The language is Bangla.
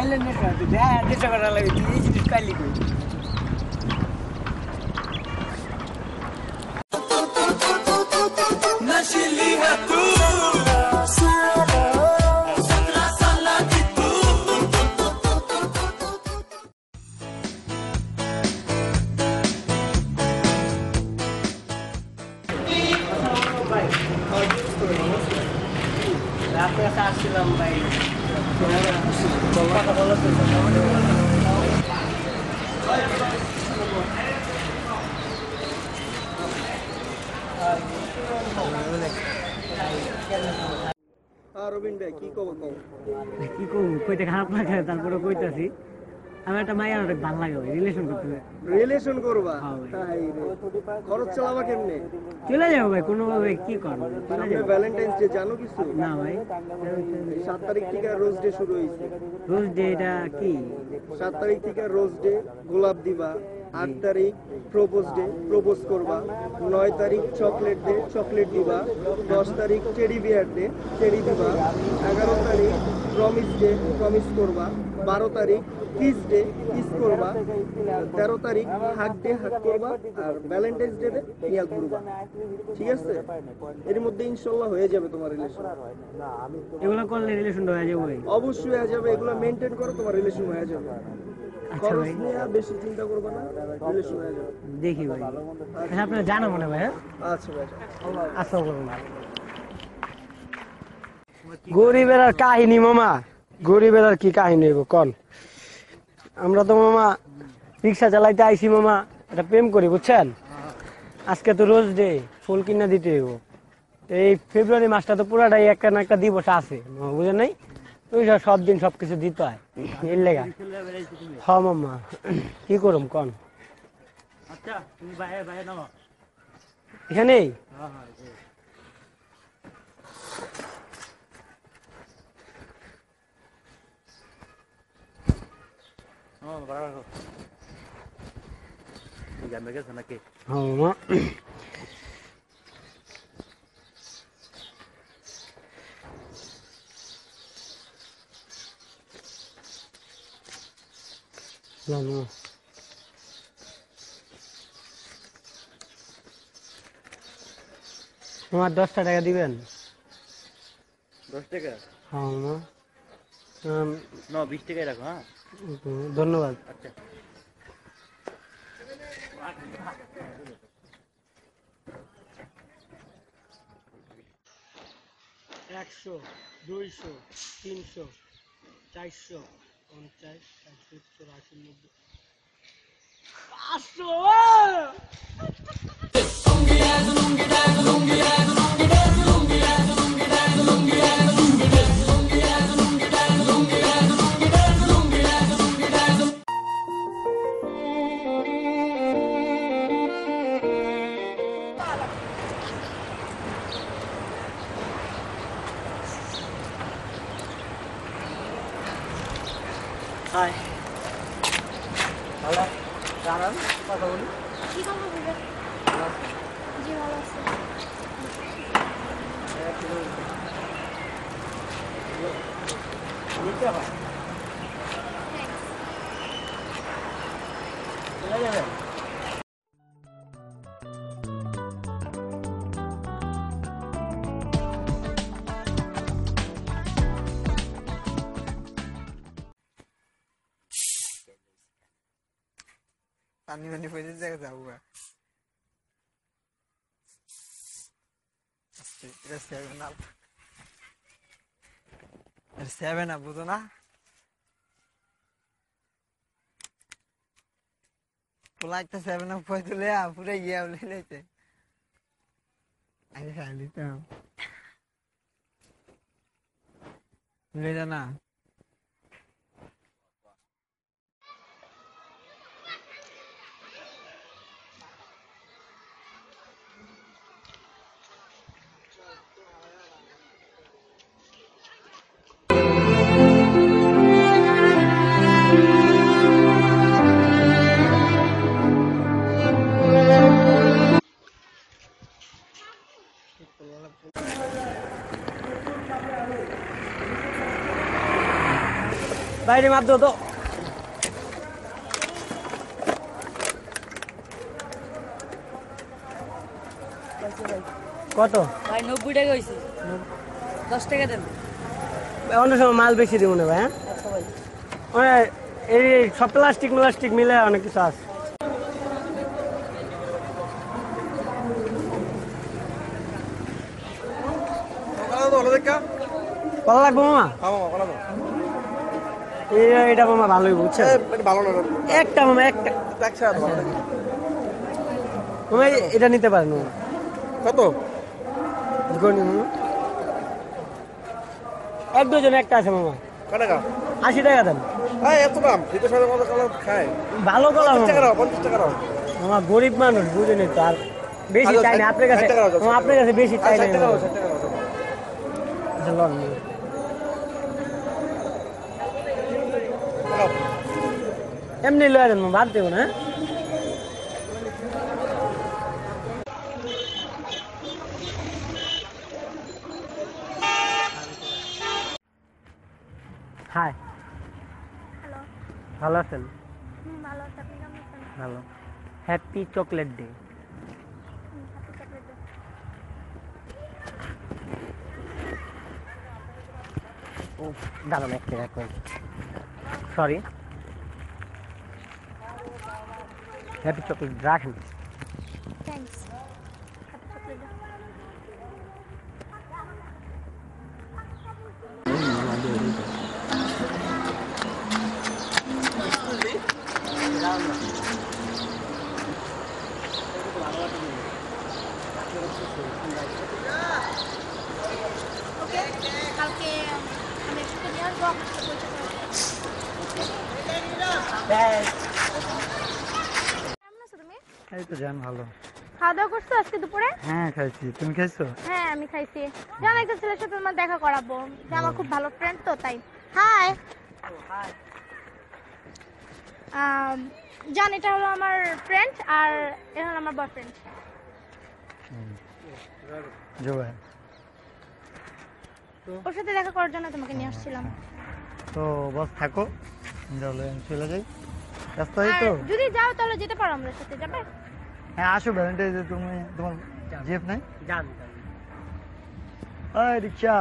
সাইলেন্ট চেষ্টা করা লাগে এই জিনিস কালি করি রাতে আসছিলাম ভাই কথা বলা তো রবিন ভাই কি কব কি করবো কইতে খারাপ লাগে তারপরে কইতাছি আমার একটা মাইয়া অনেক ভালো লাগে রিলেশন করতে রিলেশন করবা তাই খরচ চালাবা কেমনে চলে যাবো ভাই কোনোভাবে কি করবো চলে যাবো ভ্যালেন্টাইন্স ডে জানো কিছু না ভাই 7 তারিখ থেকে রোজ ডে শুরু হয়েছে রোজ ডে এটা কি 7 তারিখ থেকে রোজ ডে গোলাপ দিবা 8 তারিখ প্রপোজ ডে প্রপোজ করবা 9 তারিখ চকলেট ডে চকলেট দিবা 10 তারিখ টেডি বিয়ার ডে টেডি দিবা 11 তারিখ প্রমিস ডে প্রমিস করবা 12 তারিখ কিস ডে কিস করবা 13 তারিখ হাগ ডে হাগ করবা আর ভ্যালেন্টাইন্স ডে নিয়া ঘুরবা ঠিক আছে এর মধ্যে ইনশাআল্লাহ হয়ে যাবে তোমার রিলেশন এগুলো করলে রিলেশন হয়ে যাবে অবশ্যই হয়ে যাবে এগুলো মেইনটেইন করো তোমার রিলেশন হয়ে যাবে আচ্ছা ভাই বেশি চিন্তা করবে না রিলেশন হয়ে যাবে দেখি ভাই আচ্ছা আপনারা জানো মনে ভাই আচ্ছা ভাই আসসালামু আলাইকুম গরিবের আর কাহিনী মামা গরিবের আর কি কাহিনী হইব কন আমরা তো মামা রিক্সা চালাইতে আইসি মামা এটা প্রেম করি বুঝছেন আজকে তো রোজ ডে ফুল কিনা দিতে হইব এই ফেব্রুয়ারি মাসটা তো পুরাটাই একটা না একটা দিবস আছে বুঝেন নাই ওই সব দিন সবকিছু দিতে হয় এর লেগা হ মামা কি করুম কন আচ্ছা তুমি বাইরে বাইরে নাও এখানেই নাকি হ্যাঁ মামা জানো আমার 10 টাকা দিবেন 10 টাকা হ্যাঁ মামা না 20 টাকাই রাখো হ্যাঁ ধন্যবাদ আচ্ছা একশো 200 300 400 50 60 70 80 90 হাই ভালো জানান কথা বলি কি খবর বলবেন? জি ভালো আছি। নিতে হয় চলে যাবেন পানি পানি পড়ে জায়গা যাবো এটা 7 আপ 7 আপ বুঝো না পোলা একটা 7 আপ পড়ে তুলে পুরো ইয়ে বলে লেছে আরে খালি তো ले जाना বাইরে মাপ দাও তো। কত? ভাই 90 টাকা হইছে 10 টাকা দেন। অন্য সময় মাল বেশি দিব না ভাই। হ্যাঁ আচ্ছা ভাই মানে এই সব প্লাস্টিক মিলে অনেক কিছু আছে। কত লাগবে মামা? এটা মামা ভালোই বুঝছেন। একটা মামা একটা মামা এটা নিতে পারেন মামা। কত? গনি মামা এক ডজন একটা আছে মামা। 80 টাকা দেন। এত দাম ভিতর সাথে কত কালার খায়? ভালো কলা মামা। 50 টাকা দাও। মামা গরিব মানুষ বুঝেনি তো, আর বেশি চাই না আপনার কাছে। মামা আপনার কাছে বেশি চাই না মামা। আচ্ছা, লন মামা। এমনি লয়ে দেন মামা, বাদ দেবো না। হাই, হ্যালো ভালো আছেন? ভালো আছি, আপনি কেমন আছেন? ভালো। Happy chocolate day. হাতে চকলেট দাও। ও দাঁড়ান এক মিনিট, সরি। হ্যাপি চকলেট রাখেন। থ্যাঙ্কস। হাতে চকলেট দাও। ওকে, কালকে আমি একসাথে নিয়ে আসবো, আপনার সাথে পরিচয় করে দেবো। কেমন আছো তুমি? এই তো জান ভালো। খাওয়া দাওয়া করছো আজকে দুপুরে? হ্যাঁ খাইছি, তুমি খাইছো? হ্যাঁ আমি খাইছি। জানো একটা ছেলের সাথে তোমার দেখা করাবো, যে আমার খুব ভালো ফ্রেন্ড তো তাই। হাই। জান এটা হলো আমার ফ্রেন্ড আর এটা হলো আমার বয়ফ্রেন্ড। জোয়া ওর সাথে দেখা করার জন্য তোমাকে নিয়ে আসছিলাম। তো বস থাকো, তাহলে আমি চলে যাই। ব্যস্ত আর হই তো। যদি যাও তাহলে যেতে পারো আমরা সাথে, যাবে? হ্যাঁ আসো, ভ্যালেন্টাইন ডে তুমি তোমার জিএফ নাই? যান। রিক্সা